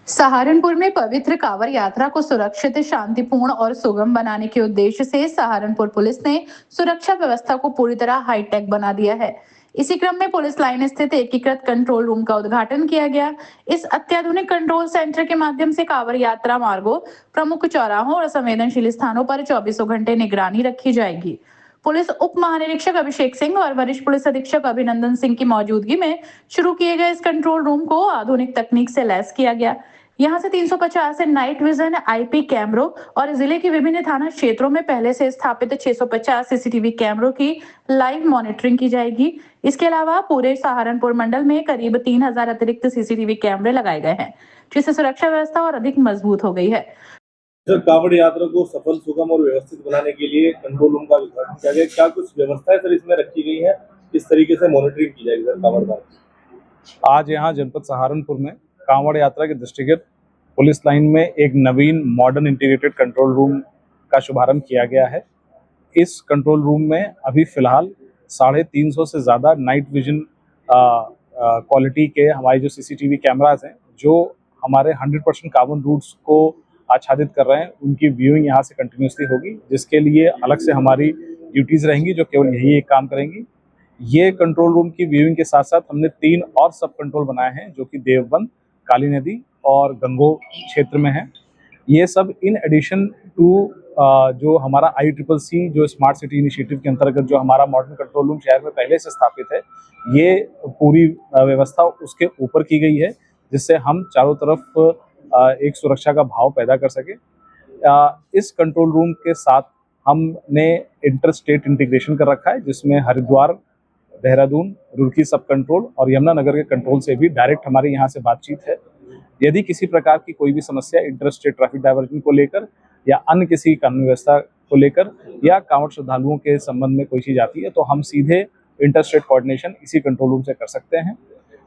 सहारनपुर में पवित्र कांवड़ यात्रा को सुरक्षित, शांतिपूर्ण और सुगम बनाने के उद्देश्य से सहारनपुर पुलिस ने सुरक्षा व्यवस्था को पूरी तरह हाईटेक बना दिया है। इसी क्रम में पुलिस लाइन स्थित एकीकृत कंट्रोल रूम का उद्घाटन किया गया। इस अत्याधुनिक कंट्रोल सेंटर के माध्यम से कांवड़ यात्रा मार्गों, प्रमुख चौराहों और संवेदनशील स्थानों पर 24 घंटे निगरानी रखी जाएगी। पुलिस उप महानिरीक्षक अभिषेक सिंह और वरिष्ठ पुलिस अधीक्षक अभिनंदन सिंह की मौजूदगी में शुरू किए गए इस कंट्रोल रूम को आधुनिक तकनीक से लैस किया गया। यहाँ से 350 नाइट विजन आईपी कैमरों और जिले के विभिन्न थाना क्षेत्रों में पहले से स्थापित 650 सीसीटीवी कैमरों की लाइव मॉनिटरिंग की जाएगी। इसके अलावा पूरे सहारनपुर मंडल में करीब 3000 अतिरिक्त सीसीटीवी कैमरे लगाए गए हैं, जिससे सुरक्षा व्यवस्था और अधिक मजबूत हो गई है। सर, कांवड़ यात्रा को सफल, सुगम और व्यवस्थित बनाने के लिए कंट्रोल रूम का उद्घाटन किया गया। क्या कुछ व्यवस्थाएं सर इसमें रखी गई है? किस तरीके से मॉनिटरिंग की जाएगी सर कांवड़ मार्ग? आज यहाँ जनपद सहारनपुर में कांवड़ यात्रा के दृष्टिगत पुलिस लाइन में एक नवीन मॉडर्न इंटीग्रेटेड कंट्रोल रूम का शुभारंभ किया गया है। इस कंट्रोल रूम में अभी फिलहाल 350 से ज़्यादा नाइट विजन क्वालिटी के हमारे जो सीसीटीवी कैमराज हैं, जो हमारे 100% कार्बन रूट्स को आच्छादित कर रहे हैं, उनकी व्यूइंग यहाँ से कंटिन्यूसली होगी, जिसके लिए अलग से हमारी ड्यूटीज़ रहेंगी जो केवल यही एक काम करेंगी। ये कंट्रोल रूम की व्यूइंग के साथ साथ हमने 3 और सब कंट्रोल बनाए हैं, जो कि देवबंद, काली नदी और गंगो क्षेत्र में है। ये सब इन एडिशन टू जो हमारा ICCC जो स्मार्ट सिटी इनिशिएटिव के अंतर्गत जो हमारा मॉडर्न कंट्रोल रूम शहर में पहले से स्थापित है, ये पूरी व्यवस्था उसके ऊपर की गई है, जिससे हम चारों तरफ एक सुरक्षा का भाव पैदा कर सके। इस कंट्रोल रूम के साथ हमने इंटर स्टेट इंटीग्रेशन कर रखा है, जिसमें हरिद्वार, देहरादून, रुड़की सब कंट्रोल और यमुनानगर के कंट्रोल से भी डायरेक्ट हमारी यहाँ से बातचीत है। यदि किसी प्रकार की कोई भी समस्या इंटर स्टेट ट्रैफिक डाइवर्जन को लेकर या अन्य किसी कानून व्यवस्था को लेकर या कांवड़ श्रद्धालुओं के संबंध में कोई चीज आती है, तो हम सीधे इंटर स्टेट कोऑर्डिनेशन इसी कंट्रोल रूम से कर सकते हैं।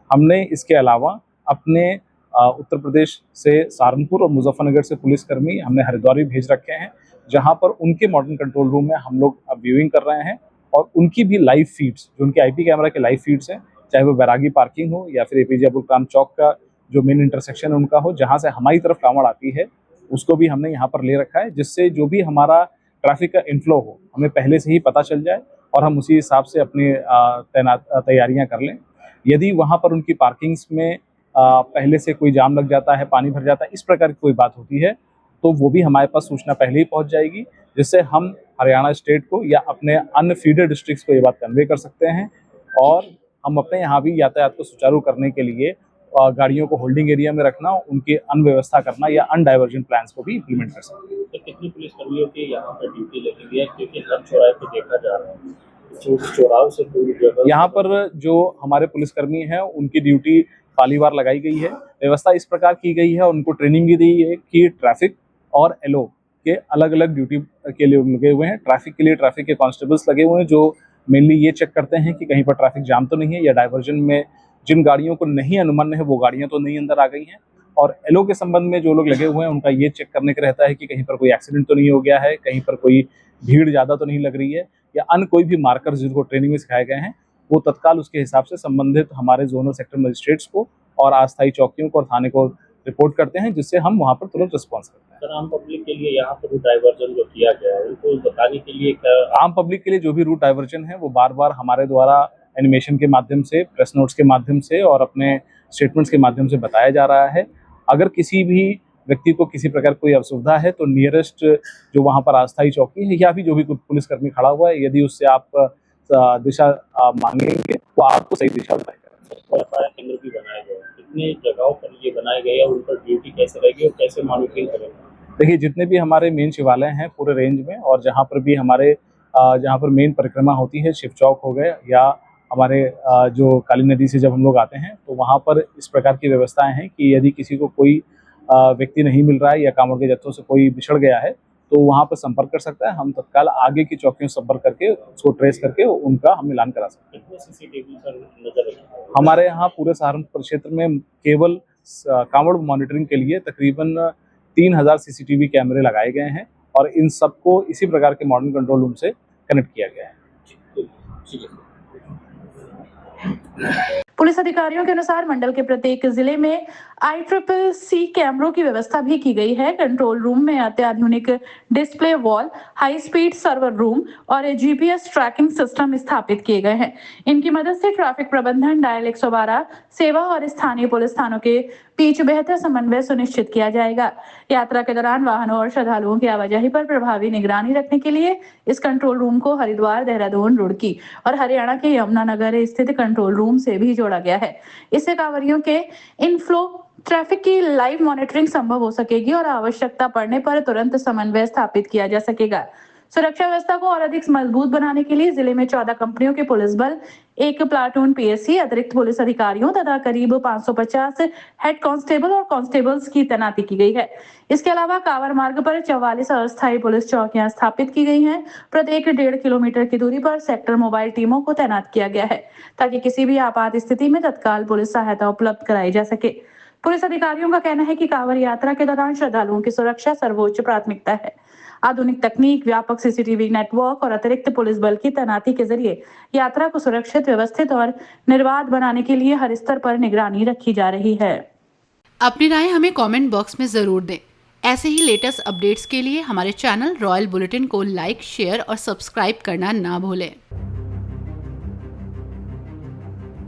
हमने इसके अलावा अपने उत्तर प्रदेश से सहारनपुर और मुजफ्फरनगर से पुलिसकर्मी हमने हरिद्वार भी भेज रखे हैं, जहां पर उनके मॉडर्न कंट्रोल रूम में हम लोग अब व्यूइंग कर रहे हैं और उनकी भी लाइव फीड्स, जो उनके आईपी कैमरा के लाइव फीड्स हैं, चाहे वो बैरागी पार्किंग हो या फिर APJ अब्दुल कलाम चौक का जो मेन इंटरसेक्शन उनका हो, जहां से हमारी तरफ कांवड़ आती है, उसको भी हमने यहाँ पर ले रखा है, जिससे जो भी हमारा ट्रैफिक का इनफ्लो हो हमें पहले से ही पता चल जाए और हम उसी हिसाब से अपनी तैयारियां कर लें। यदि वहाँ पर उनकी पार्किंग्स में पहले से कोई जाम लग जाता है, पानी भर जाता है, इस प्रकार की कोई बात होती है, तो वो भी हमारे पास सूचना पहले ही पहुँच जाएगी, जिससे हम हरियाणा स्टेट को या अपने अन्य फीडर डिस्ट्रिक्ट्स को ये बात कन्वे कर सकते हैं और हम अपने यहाँ भी यातायात को सुचारू करने के लिए गाड़ियों को होल्डिंग एरिया में रखना, उनकी अनव्यवस्था करना या अनडाइवर्जन प्लान्स को भी इम्प्लीमेंट कर सकते हैं। तो कितनी पुलिसकर्मियों की यहाँ पर ड्यूटी लगी हुई है? क्योंकि हर चौराहे पे देखा जा रहा है चौराहों से दूर जगह यहाँ पर जो हमारे पुलिसकर्मी हैं, उनकी ड्यूटी पालीवार लगाई गई है। व्यवस्था इस प्रकार की गई है, उनको ट्रेनिंग भी दी है कि ट्रैफिक और LO के अलग अलग ड्यूटी के लिए लगे हुए हैं। ट्रैफिक के लिए ट्रैफिक के कांस्टेबल्स लगे हुए हैं, जो मेनली ये चेक करते हैं कि कहीं पर ट्रैफिक जाम तो नहीं है या डाइवर्जन में जिन गाड़ियों को नहीं अनुमन्य है वो गाड़ियां तो नहीं अंदर आ गई हैं। और LO के संबंध में जो लोग लगे हुए हैं, उनका ये चेक करने का रहता है कि कहीं पर कोई एक्सीडेंट तो नहीं हो गया है, कहीं पर कोई भीड़ ज़्यादा तो नहीं लग रही है, या अन्य कोई भी मार्कर्स जिनको ट्रेनिंग में सिखाए गए हैं, वो तत्काल उसके हिसाब से संबंधित हमारे जोनल सेक्टर मजिस्ट्रेट्स को और अस्थायी चौकियों को और थाने को रिपोर्ट करते हैं, जिससे हम वहाँ पर तुरंत रिस्पॉन्स करते हैं। सर, आम पब्लिक के लिए यहाँ पर डाइवर्जन जो किया गया है, उनको बताने के लिए आम पब्लिक के लिए जो भी रूट डाइवर्जन है, वो बार बार हमारे द्वारा एनिमेशन के माध्यम से, प्रेस नोट्स के माध्यम से और अपने स्टेटमेंट्स के माध्यम से बताया जा रहा है। अगर किसी भी व्यक्ति को किसी प्रकार कोई असुविधा है, तो नियरेस्ट जो वहाँ पर अस्थायी चौकी है या भी जो भी पुलिसकर्मी खड़ा हुआ है, यदि उससे आप दिशा मांगेंगे तो आपको सही दिशा बताएगा। केंद्र भी बनाए गए हैं, कितने जगहों पर ये बनाए गए हैं, उन पर ड्यूटी कैसे रहेगी और कैसे मॉनिटरिंग करेंगे? देखिए, जितने भी हमारे मेन शिवालय हैं पूरे रेंज में, और जहाँ पर भी हमारे जहाँ पर मेन परिक्रमा होती है, शिव चौक हो गए या हमारे जो काली नदी से जब हम लोग आते हैं, तो वहाँ पर इस प्रकार की व्यवस्थाएं हैं कि यदि किसी को कोई व्यक्ति नहीं मिल रहा है या कांवड़ के जत्थों से कोई बिछड़ गया है, तो वहाँ पर संपर्क कर सकता है। हम तत्काल आगे की चौकियों से संपर्क करके उसको ट्रेस करके उनका हम मिलान करा सकते हैं। कितने सीसीटीवी सर नजर रखेंगे? हमारे यहाँ पूरे सहारनपुर क्षेत्र में केवल कांवड़ मॉनिटरिंग के लिए तकरीबन 3000 सीसीटीवी कैमरे लगाए गए हैं और इन सबको इसी प्रकार के मॉडर्न कंट्रोल रूम से कनेक्ट किया गया है। ठीक है। पुलिस अधिकारियों के अनुसार मंडल के प्रत्येक जिले में ICCC कैमरों की व्यवस्था भी की गई है। कंट्रोल रूम में अत्याधुनिक display wall, high speed server room और GPS ट्रैकिंग सिस्टम स्थापित किए गए हैं। इनकी मदद से ट्रैफिक प्रबंधन, डायल 112 सेवा और स्थानीय पुलिस थानों के बीच बेहतर समन्वय सुनिश्चित किया जाएगा। यात्रा के दौरान वाहनों और श्रद्धालुओं की आवाजाही पर प्रभावी निगरानी रखने के लिए इस कंट्रोल रूम को हरिद्वार, देहरादून, रुड़की और हरियाणा के यमुनानगर स्थित कंट्रोल रूम से भी जोड़ा गया है। इससे कांवड़ियों के इनफ्लो ट्रैफिक की लाइव मॉनिटरिंग संभव हो सकेगी और आवश्यकता पड़ने पर तुरंत समन्वय स्थापित किया जा सकेगा। सुरक्षा व्यवस्था को और अधिक मजबूत बनाने के लिए जिले में 14 कंपनियों के पुलिस बल, 1 प्लाटून PSC, अतिरिक्त पुलिस अधिकारियों तथा करीब 550 हेड कांस्टेबल और कांस्टेबल्स की तैनाती की गई है। इसके अलावा कांवर मार्ग पर 44 अस्थायी पुलिस चौकियां स्थापित की गई हैं। प्रत्येक 1.5 किलोमीटर की दूरी पर सेक्टर मोबाइल टीमों को तैनात किया गया है ताकि किसी भी आपात स्थिति में तत्काल पुलिस सहायता उपलब्ध कराई जा सके। पुलिस अधिकारियों का कहना है कि कांवड़ यात्रा के दौरान श्रद्धालुओं की सुरक्षा सर्वोच्च प्राथमिकता है। आधुनिक तकनीक, व्यापक CCTV नेटवर्क और अतिरिक्त पुलिस बल की तैनाती के जरिए यात्रा को सुरक्षित, व्यवस्थित और निर्बाध बनाने के लिए हर स्तर पर निगरानी रखी जा रही है। अपनी राय हमें कमेंट बॉक्स में जरूर दें। ऐसे ही लेटेस्ट अपडेट्स के लिए हमारे चैनल रॉयल बुलेटिन को लाइक, शेयर और सब्सक्राइब करना ना भूलें।